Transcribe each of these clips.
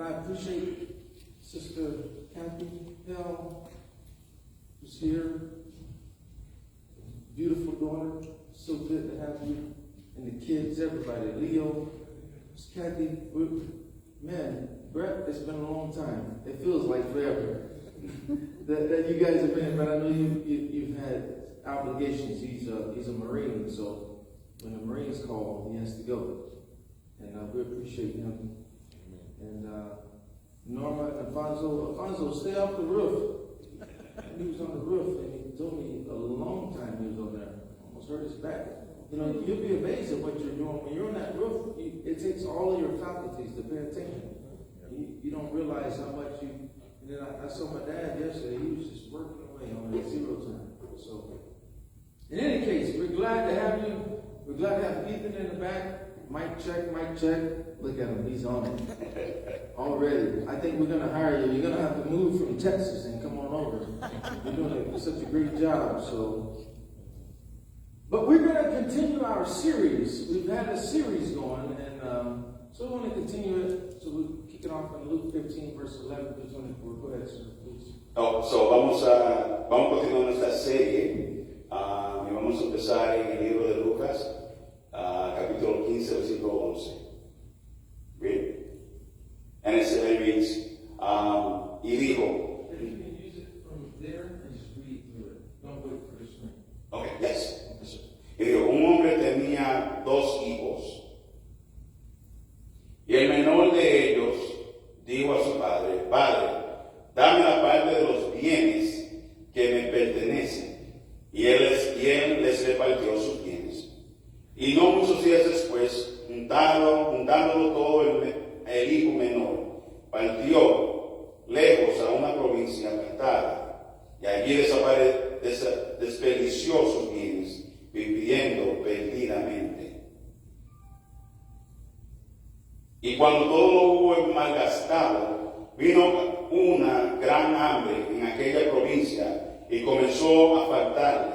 I appreciate Sister Kathy Hill, who's here. Beautiful daughter. So good to have you. And the kids, everybody. Leo, Miss Kathy. Man, Brett, it's been a long time. It feels like forever that you guys have been, but I know you've had obligations. He's a Marine, so when the Marines call, he has to go. And we appreciate him. And Norma, Alfonso, stay off the roof. He was on the roof, and he told me a long time he was on there. Almost hurt his back. You know, you'll be amazed at what you're doing. When you're on that roof, it takes all of your faculties to pay attention. You don't realize how much you... And then I saw my dad yesterday. He was just working away on that 0 time. So, in any case, we're glad to have you. We're glad to have Ethan in the back. Mic check, mic check. Look at him. He's on it already. I think we're going to hire you. You're going to have to move from Texas and come on over. You're doing such a great job. But we're going to continue our series. We've had a series going, and so we want to continue it. So we'll kick it off in Luke 15, verse 11 to 24. Go ahead, sir, please. Vamos a continuar nuestra serie y vamos a empezar en el libro de Lucas, capítulo 15, versículo 11. Read. And it reads, y dijo. If you can use it from there and just read through it. Don't wait for the screen. Okay, yes. Y dijo, un hombre tenía 2 hijos. Y el menor de ellos dijo a su padre, Padre, dame la parte de los bienes que me pertenecen. Y él les repartió sus bienes. Y no muchos días después, juntándolo todo el hijo menor, partió lejos a una provincia apartada. Y allí desperdició sus bienes, viviendo perdidamente. Y cuando todo lo hubo malgastado, vino una gran hambre en aquella provincia y comenzó a faltarle.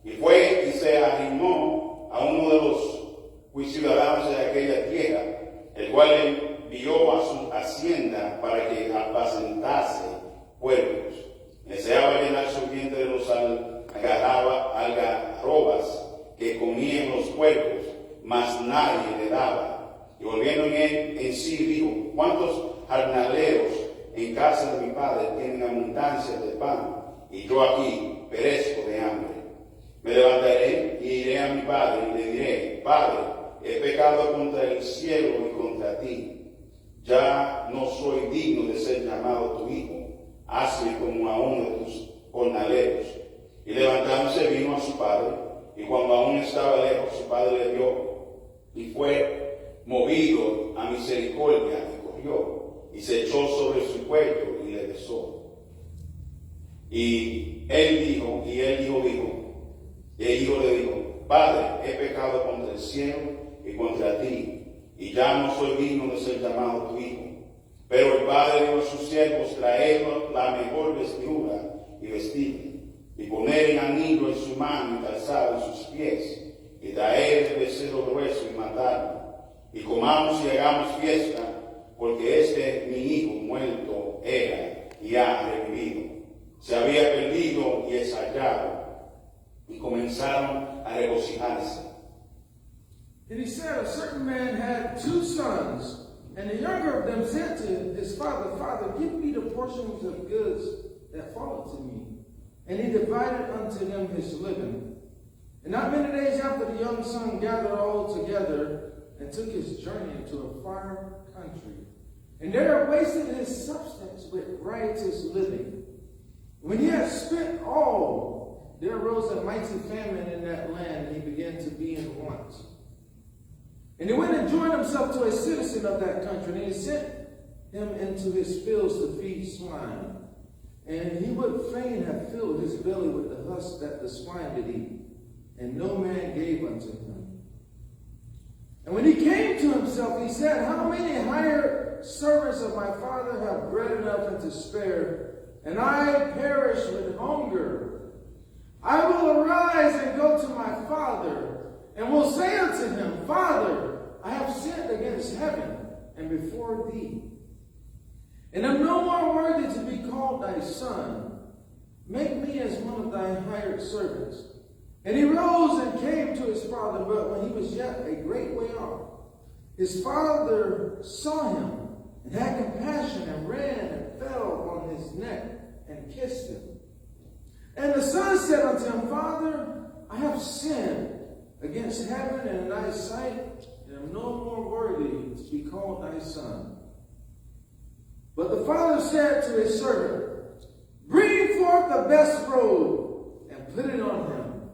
Y fue y se arrimó a uno de los ciudadanos de aquella tierra, el cual envió a su hacienda para que apacentase puercos. Deseaba llenar su vientre de los algarrobas que comían los puercos, mas nadie le daba. Y volviendo en sí dijo, ¿cuántos jornaleros en casa de mi padre tienen abundancia de pan? Y yo aquí perezco de hambre. Me levantaré y iré a mi padre y le diré, Padre, he pecado contra el cielo y contra ti. Ya no soy digno de ser llamado tu hijo. Hazme como a uno de tus jornaleros. Y levantándose vino a su padre, y cuando aún estaba lejos, su padre le vio, y fue movido a misericordia, y corrió, y se echó sobre su cuello, y le besó. Y el hijo le dijo, Padre, he pecado contra el cielo y contra ti, y ya no soy digno de ser llamado tu hijo. Pero el padre dijo a sus siervos, traedle la mejor vestidura y vestirle, y poner un anillo en su mano y calzado en sus pies, y traer el becerro grueso y matarlo. Y comamos y hagamos fiesta, porque mi hijo muerto era y ha revivido. Se había perdido y es hallado. Y comenzaron a regocijarse. And he said, a certain man had 2 sons, and the younger of them said to his father, Father, give me the portions of goods that fall to me. And he divided unto them his living. And not many days after, the young son gathered all together and took his journey into a far country. And there wasted his substance with riotous living. When he had spent all, there arose a mighty famine in that land, and he began to be in want. And he went and joined himself to a citizen of that country, and he sent him into his fields to feed swine. And he would fain have filled his belly with the husk that the swine did eat, and no man gave unto him. And when he came to himself, he said, How many hired servants of my father have bread enough and to spare, and I perish with hunger? I will arise and go to my father, and will say unto him, Father, I have sinned against heaven and before thee, and am no more worthy to be called thy son. Make me as one of thy hired servants. And he rose and came to his father, but when he was yet a great way off, his father saw him and had compassion and ran and fell on his neck and kissed him. And the son said unto him, Father, I have sinned against heaven and in thy sight, and am no more worthy to be called thy son. But the father said to his servant, Bring forth the best robe and put it on him,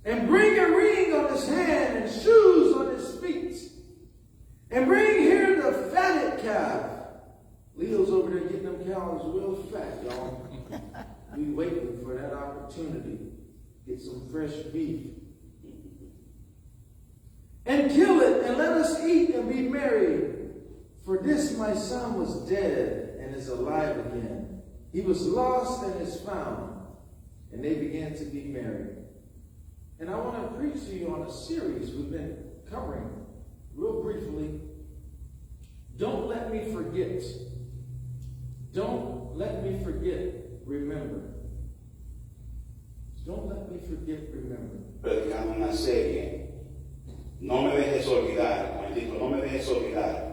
and bring a ring on his hand and shoes on his feet, and bring here the fatted calf. Leo's over there getting them cows real fat, y'all. We waiting for that opportunity to get some fresh beef. And kill it, and let us eat and be merry. For this my son was dead and is alive again. He was lost and is found. And they began to be merry. And I want to preach to you on a series we've been covering real briefly. Don't let me forget. Don't let me forget. Remember. Don't let me forget. Remember. Predicando una serie. No me dejes olvidar, maldito, no me dejes olvidar.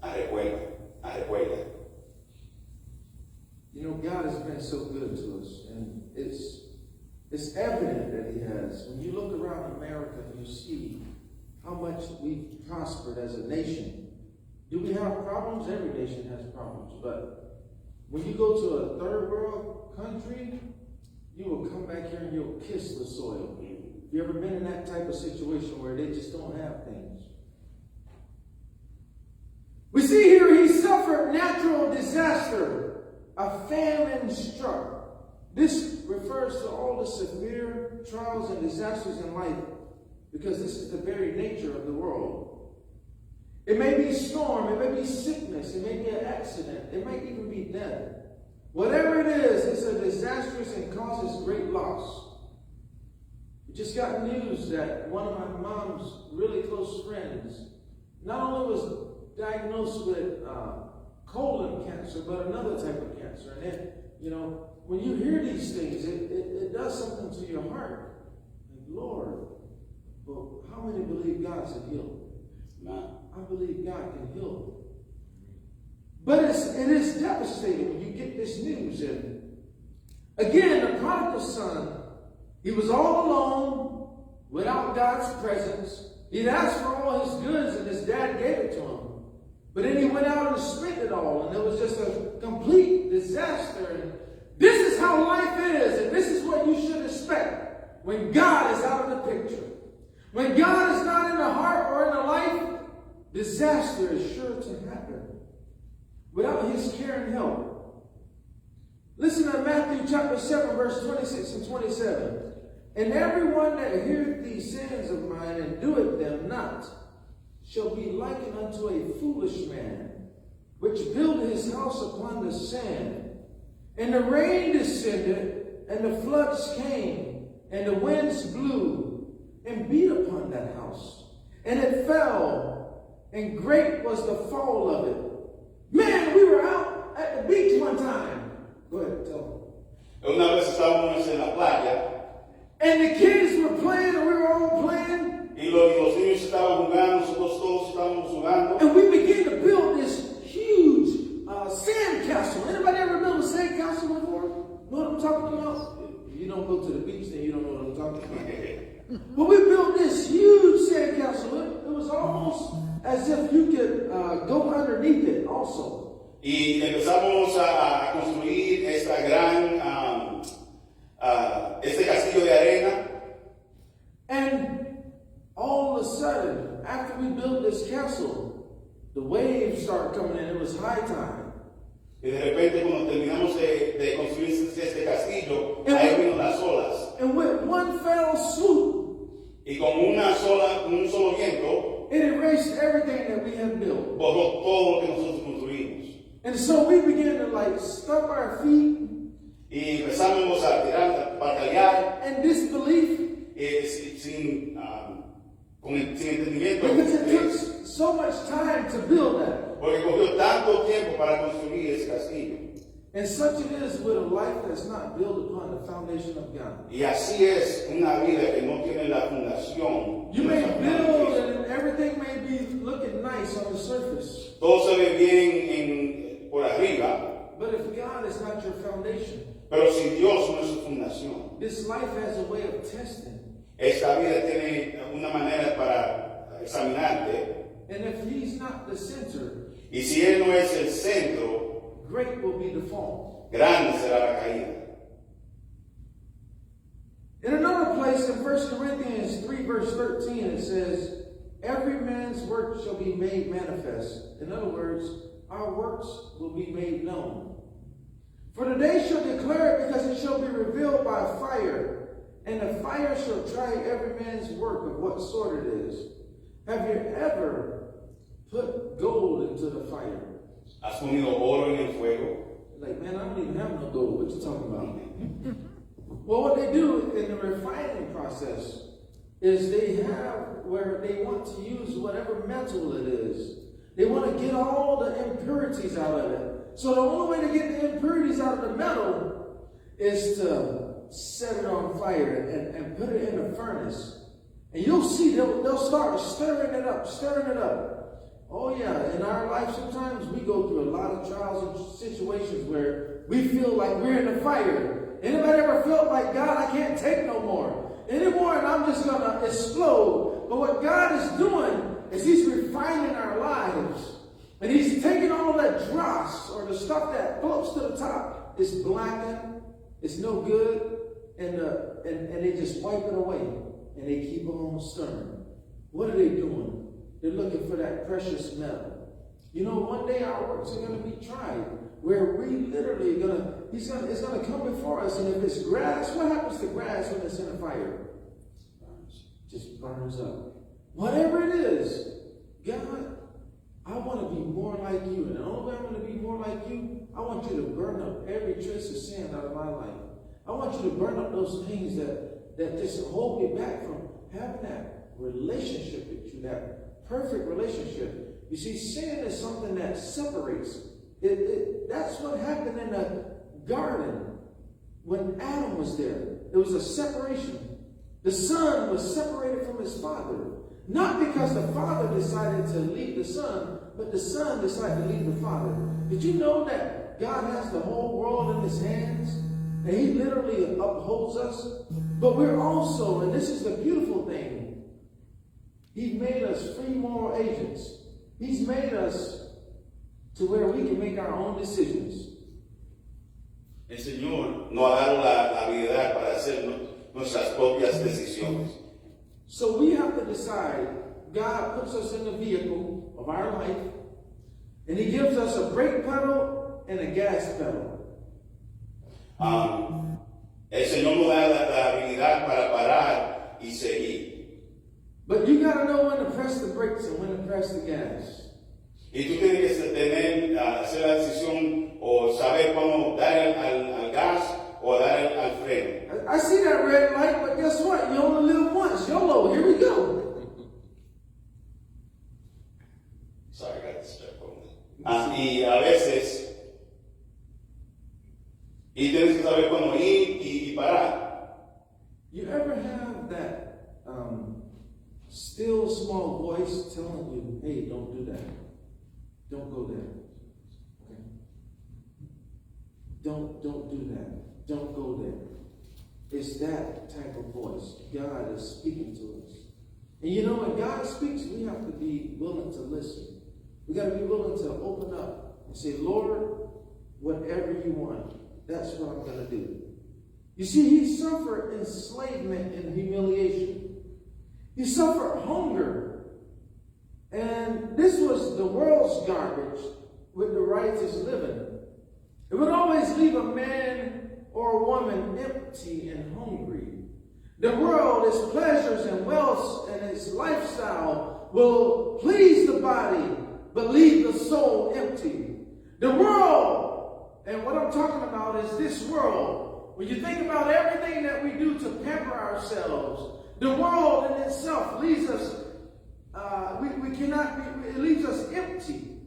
Recuerda. You know, God has been so good to us, and it's evident that he has. When you look around America, you see how much we've prospered as a nation. Do we have problems? Every nation has problems. But when you go to a third world country, you will come back here and you'll kiss the soil. Have you ever been in that type of situation where they just don't have things? We see here he suffered natural disaster, a famine struck. This refers to all the severe trials and disasters in life because this is the very nature of the world. It may be storm, it may be sickness, it may be an accident, it might even be death. Whatever it is, it's a disastrous and causes great loss. We just got news that one of my mom's really close friends not only was diagnosed with colon cancer, but another type of cancer. And then, you know, when you hear these things, it does something to your heart. Like, Lord, well, how many believe God's a healer? I believe God can heal. But it is devastating when you get this news. And again, the prodigal son, he was all alone, without God's presence. He'd asked for all his goods, and his dad gave it to him. But then he went out and spent it all, and it was just a complete disaster. And this is how life is, and this is what you should expect when God is out of the picture. When God is not in the heart or in the life, disaster is sure to happen without his care and help. Listen to Matthew chapter 7, verse 26 and 27. And everyone that heareth these sayings of mine and doeth them not shall be likened unto a foolish man, which built his house upon the sand. And the rain descended, and the floods came, and the winds blew, and beat upon that house. And it fell, and great was the fall of it. Man, we were out at the beach one time. Go ahead, tell them. Una vez estábamos en la playa. And the kids were playing, and we were all playing. Y los niños estaban jugando, nosotros todos estábamos jugando. And we began to build this huge sand castle. Anybody ever built a sand castle before? Know what I'm talking about? If you don't go to the beach, then you don't know what I'm talking about. But we built this huge sand castle. It was almost as if you could go underneath it also. Y empezamos a construir esta gran, este castillo de arena. And all of a sudden, after we built this castle, the waves started coming in. It was high tide. Y de repente, cuando terminamos de construir este castillo, ahí vino las olas. And with one fell swoop, y con un solo viento, it erased everything that we had built. borró todo lo que nosotros construimos. And so we began to stomp our feet. Y empezamos a tirar, batallar. And disbelief. Sin entendimiento. Because it took so much time to build that. Porque cogió tanto tiempo para construir ese castillo. And such it is with a life that's not built upon the foundation of God. Y así es una vida que no tiene la fundación. You may build and everything may be looking nice on the surface. Todo se ve bien por arriba. But if God is not your foundation, Pero si Dios no es su fundación, this life has a way of testing. esta vida tiene una manera para examinarte. And if He's not the center, Y si Él no es el centro, great will be the fall. grande será la caída. In another place, in 1 Corinthians 3, verse 13, it says, every man's work shall be made manifest. In other words, our works will be made known. For the day shall declare it, because it shall be revealed by fire, and the fire shall try every man's work of what sort it is. Have you ever put gold into the fire? ¿Has ponido oro en el fuego? Like, man, I don't even have no gold. What you talking about? Well, what they do in the refining process is they have where they want to use whatever metal it is. They want to get all the impurities out of it. So the only way to get the impurities out of the metal is to set it on fire and put it in a furnace. And you'll see they'll start stirring it up. Oh yeah, in our life sometimes we go through a lot of trials and situations where we feel like we're in the fire. Anybody ever felt like, God, I can't take no more anymore and I'm just going to explode? But what God is doing is He's refining our lives. And He's taking all that dross or the stuff that floats to the top. It's blackened, it's no good, and they just wipe it away. And they keep on stirring. What are they doing? They're looking for that precious metal. You know, one day our works are going to be tried, where we literally it's going to come before us. And if it's grass, what happens to grass when it's in a fire? Just burns up. Whatever it is, God, I want to be more like you. And the only way I'm going to be more like you, I want you to burn up every trace of sin out of my life. I want you to burn up those things that just hold me back from having that relationship with you, that perfect relationship. You see, sin is something that separates. That's what happened in the garden when Adam was there. There was a separation. The son was separated from his father. Not because the father decided to leave the son, but the son decided to leave the father. Did you know that God has the whole world in His hands? And He literally upholds us? But we're also, and this is the beautiful thing, He made us free moral agents. He's made us to where we can make our own decisions. El Señor nos ha dado la habilidad para hacer nuestras propias decisiones. So we have to decide. God puts us in the vehicle of our life, and He gives us a brake pedal and a gas pedal. El Señor nos da la habilidad para parar y seguir. But you got to know when to press the brakes and when to press the gas. Y tú tienes que hacer la decisión o saber cuándo dar al gas o dar al freno. I see that red light, but guess what? You only live once. YOLO, here we go. Sorry, I got distracted. Y a veces, y tienes que saber cuándo ir y parar. You ever have that still small voice telling you, hey, don't do that. Don't go there. Okay? Don't do that. Don't go there. It's that type of voice. God is speaking to us. And you know, when God speaks, we have to be willing to listen. We got to be willing to open up and say, Lord, whatever you want, that's what I'm going to do. You see, He suffered enslavement and humiliation. He suffered hunger. And this was the world's garbage with the righteous living. It would always leave a man or a woman empty and hungry. The world, its pleasures and wealth and its lifestyle will please the body, but leave the soul empty. The world, and what I'm talking about is this world. When you think about everything that we do to pamper ourselves, the world in itself leaves us, it leaves us empty.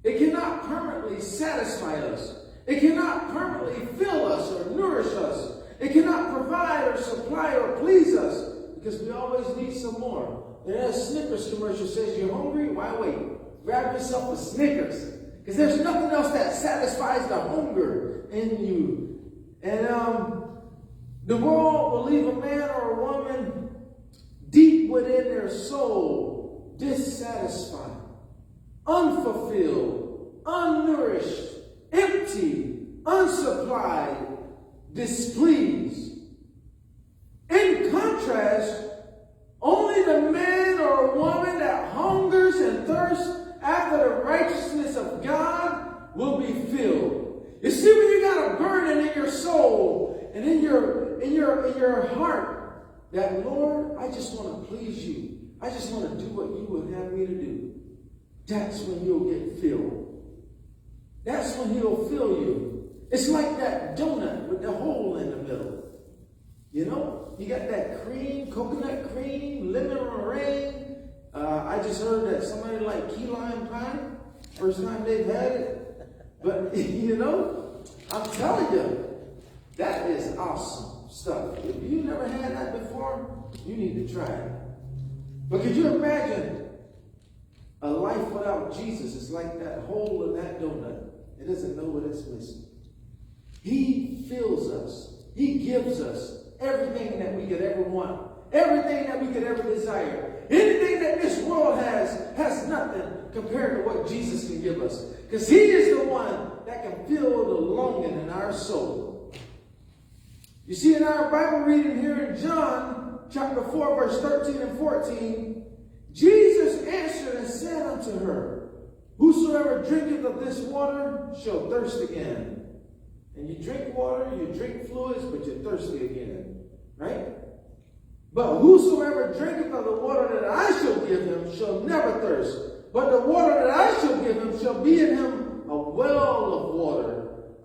It cannot permanently satisfy us. It cannot permanently fill us or nourish us. It cannot provide or supply or please us because we always need some more. And that Snickers commercial says, you're hungry? Why wait? Grab yourself a Snickers. Because there's nothing else that satisfies the hunger in you. And the world will leave a man or a woman deep within their soul, dissatisfied, unfulfilled, unnourished, empty, unsupplied, displeased. In contrast, only the man or woman that hungers and thirsts after the righteousness of God will be filled. You see, when you got a burden in your soul and in your heart that, Lord, I just want to please you. I just want to do what you would have me to do. That's when you'll get filled. That's when he'll fill you. It's like that donut with the hole in the middle. You know, you got that cream, coconut cream, lemon meringue. I just heard that somebody liked key lime pie. First time they've had it. But, you know, I'm telling you, that is awesome stuff. If you never had that before, you need to try it. But could you imagine a life without Jesus? It's like that hole in that donut. It doesn't know what it's missing. He fills us. He gives us everything that we could ever want. Everything that we could ever desire. Anything that this world has nothing compared to what Jesus can give us. Because he is the one that can fill the longing in our soul. You see in our Bible reading here in John chapter 4 verse 13 and 14, Jesus answered and said unto her, whosoever drinketh of this water shall thirst again. And you drink water, you drink fluids, but you're thirsty again. Right? But whosoever drinketh of the water that I shall give him shall never thirst. But the water that I shall give him shall be in him a well of water.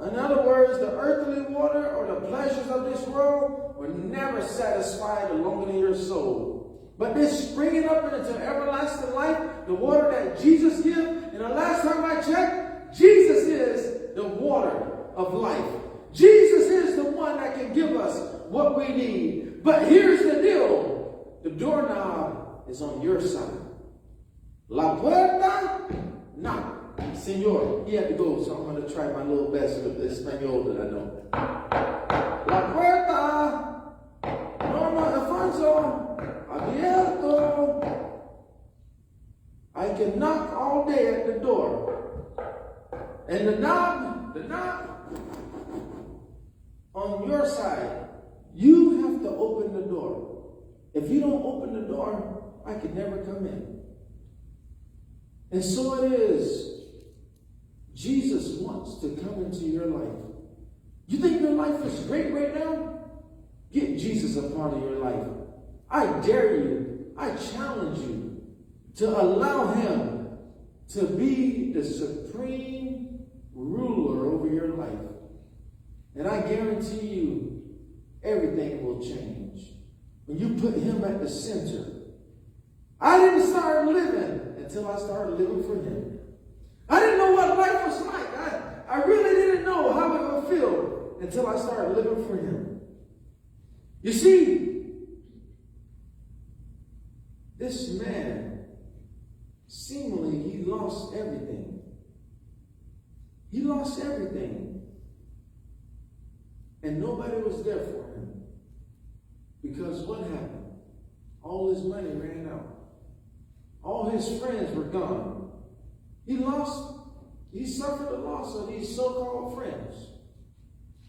In other words, the earthly water or the pleasures of this world will never satisfy the longing of your soul. But this springing up into everlasting life, the water that Jesus gives, and the last time I checked, Jesus is the water of life. Jesus is the one that can give us what we need. But here's the deal. The doorknob is on your side. La puerta, no. Senor, he had to go, so I'm going to try my little best with the Espanol that I know. La puerta, Norma Alfonso, abierto. I can knock all day at the door. And the knob on your side, you have to open the door. If you don't open the door, I can never come in. And so it is. Jesus wants to come into your life. You think your life is great right now? Get Jesus a part of your life. I dare you, I challenge you to allow him to be the supreme ruler over your life. And I guarantee you, everything will change when you put him at the center. I didn't start living until I started living for him. I didn't know what life was like. I really didn't know how it would feel until I started living for him. You see, this man, seemingly, he lost everything. He lost everything. And nobody was there for him. Because what happened? All his money ran out. All his friends were gone. He suffered the loss of these so-called friends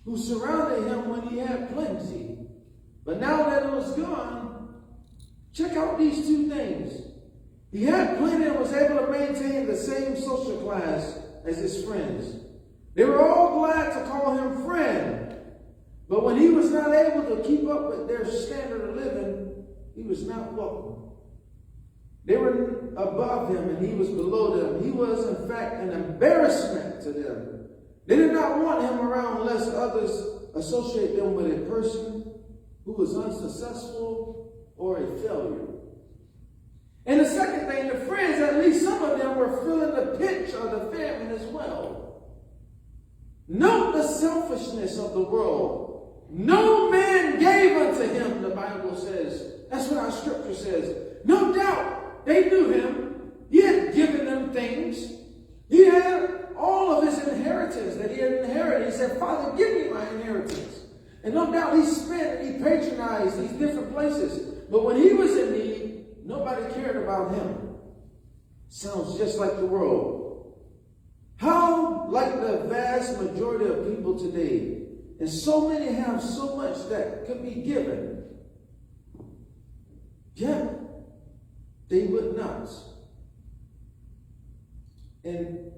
who surrounded him when he had plenty. But now that it was gone, check out these two things. He had plenty and was able to maintain the same social class as his friends. They were all glad to call him friend. But when he was not able to keep up with their standard of living, he was not welcome. They were above him and he was below them. He was, in fact, an embarrassment to them. They did not want him around lest others associate them with a person who was unsuccessful or a failure. And the second thing, the friends, at least some of them were feeling the pinch of the famine as well. Note the selfishness of the world. No man gave unto him, the Bible says. That's what our scripture says. No doubt they knew him. He had given them things. He had all of his inheritance that he had inherited. He said, Father, give me my inheritance. And no doubt he spent and he patronized these different places. But when he was in need, nobody cared about him. Sounds just like the world. How like the vast majority of people today, and so many have so much that could be given, yet they would not. And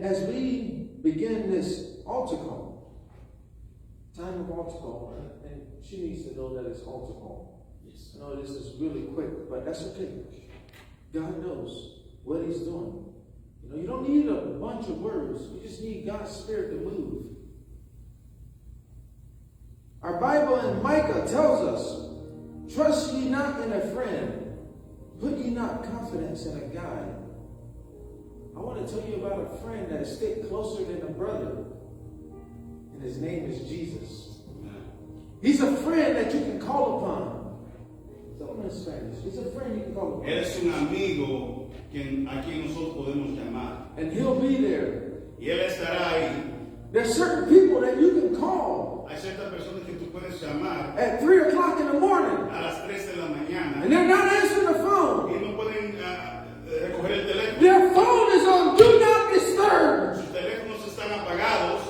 as we begin this altar call, time of altar call, and she needs to know that it's altar call. Yes. I know this is really quick, but that's okay. God knows what he's doing. You know, you don't need a bunch of words. You just need God's Spirit to move. Our Bible in Micah tells us, trust ye not in a friend, put ye not confidence in a guide. I want to tell you about a friend that is stick closer than a brother, and his name is Jesus. He's a friend that you can call upon. Tell him in Spanish. He's a friend you can call upon. Él es un amigo a quien nosotros podemos llamar. And he'll be there. Y él estará ahí. There's certain people that you can call. Hay ciertas personas que tú puedes llamar at 3 o'clock in the morning. A las 3 de la mañana. And they're not answering the phone. Y no pueden recoger el teléfono. Their phone is on Do Not Disturb. Sus teléfonos están apagados.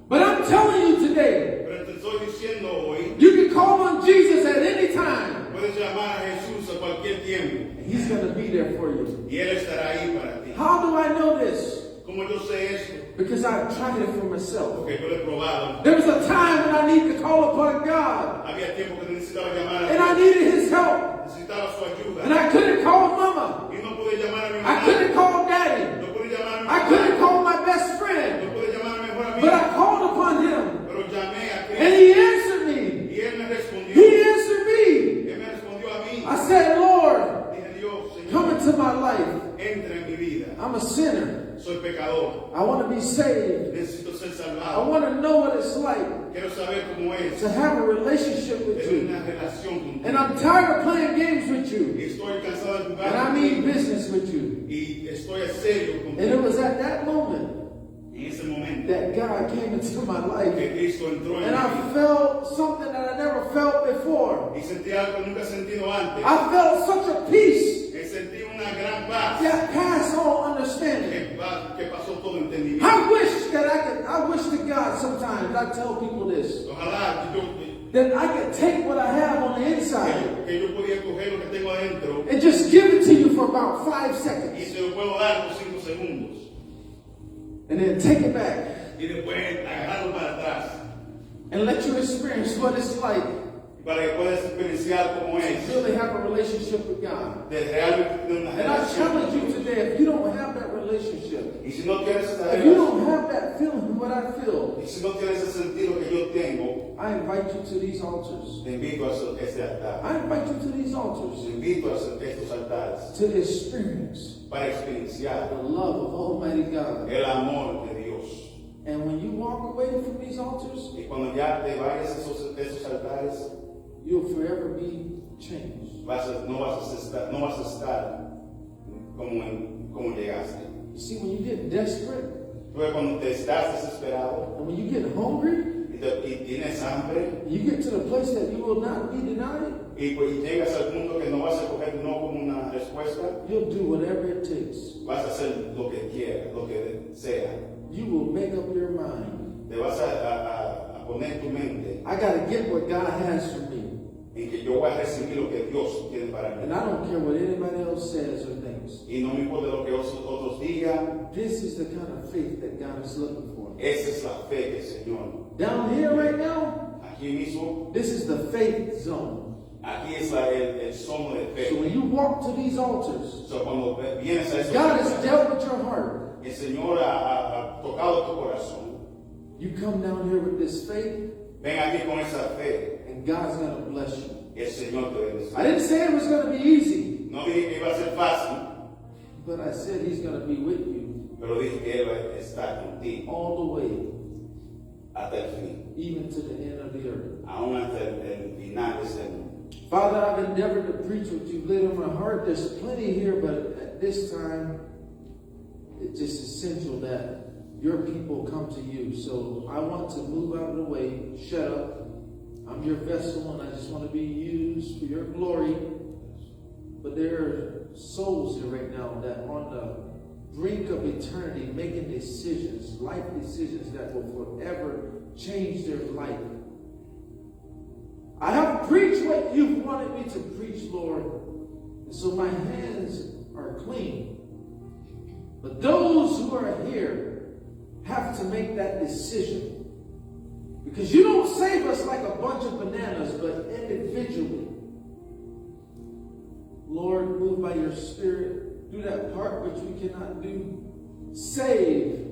But I'm telling you today, Pero te estoy diciendo hoy, you can call on Jesus at any time. puedes llamar a Jesús a cualquier tiempo. And he's going to be there for you. Y él estará ahí para ti. How do I know this? ¿Cómo yo sé eso? Because I've tried it for myself. Porque yo lo he probado. There was a time when I needed to call upon God. Había tiempo que necesitaba llamar a And I needed his help. Necesitaba su ayuda. And I couldn't call mama. Y no pude llamar a mi I mamá. couldn't call daddy. No pude llamar a mi I mamá. couldn't call my best friend. No pude llamar a mi mejor amigo. But I called upon him. Pero llamé a Cristo. And he answered me. Y él me respondió. He answered me. Él me respondió a mí. I said, Lord, Dije, Dios, Señor, come into my life. entra en mi vida. I'm a sinner. Soy pecador. I want to be saved. Necesito ser I salvado. want to know what it's like Quiero saber cómo es to have a relationship with tener you. una relación contigo. And I'm tired of playing games with you. Y estoy cansado de jugar And I mean business with you. y estoy serio And it contigo. was at that moment En ese momento that God came into my life. que Cristo entró en And mi I vida. felt something that I never felt before. Y sentí algo que nunca he sentido antes. I felt such a peace Sentí una gran paz that passed all understanding. que pasó todo entendimiento. I wish to God sometimes, I tell people this, Ojalá que yo, that I could take what I have on the inside que yo podía coger lo que tengo adentro and just give it to you for about 5 y seconds. se lo puedo dar por 5 segundos. And then take it back Y después agarrarlo para atrás and let you experience what it's like para que puedas experienciar cómo to es really have a relationship with God. de realmente tener una And I relación. challenge you today, if you don't have that relationship, Y si no tienes esa if you relación, don't have that feeling, what I feel, y si no tienes ese sentido que yo tengo, I invite you to these altars. te invito a hacer este altar. I invite you to these Te altars invito a hacer estos altares to experience para experienciar the love of Almighty God. el amor de Dios. And when you walk away from these altars, Y cuando ya te vayas a esos altares, you'll forever be changed. no vas a estar como llegaste. You see, when you get desperate Luego cuando te estás desesperado and when you get hungry, y tienes hambre you get to the place that you will not be denied, y llegas al punto que no vas a coger no como una respuesta, you'll do whatever it takes. vas a hacer lo que quieras, lo que sea. You will make up your mind. Te vas a poner tu mente I got to get what God has for me. en que yo voy a recibir lo que Dios tiene para mí. And I don't care what anybody else says or thinks. Y no me importa lo que otros digan. This is the kind of faith that God is looking for. Esa es la fe del Señor. Down here right now, Aquí mismo, this is the faith zone. aquí es el sono de fe. So when you walk to these altars, So, cuando vienes a esos God has lugares, dealt with your heart. el Señor ha tocado tu corazón. You come down here with this faith, Ven aquí con esa fe. and God's going to bless you. El Señor te bendice. I didn't say it was going to be easy. No dije que iba a ser fácil, but I said He's going to be with you pero dije que Él va a estar contigo all the way, hasta el fin, even to the end of the earth. aún hasta el final de ese mundo. Father, I've endeavored to preach what you've laid on my heart. There's plenty here, but at this time, it's just essential that your people come to you. So I want to move out of the way, shut up. I'm your vessel, and I just want to be used for your glory. But there are souls here right now that are on the brink of eternity, making decisions, life decisions that will forever change their life. I have preached what you've wanted me to preach, Lord. And so my hands are clean. But those who are here have to make that decision. Because you don't save us like a bunch of bananas, but individually. Lord, move by your Spirit. Do that part which we cannot do. Save,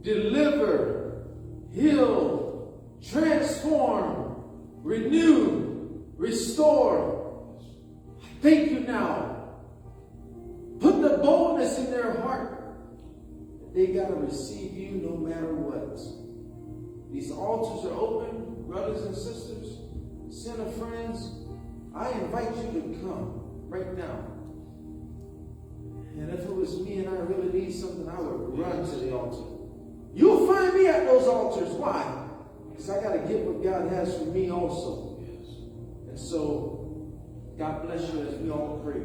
deliver, heal, transform, renew, restore. Thank you now. Put the boldness in their heart. They got to receive you no matter what. These altars are open, brothers and sisters, sinner friends. I invite you to come right now. And if it was me and I really need something, I would run to the altar. You'll find me at those altars. Why? Because I got to get what God has for me also. And so, God bless you as we all pray.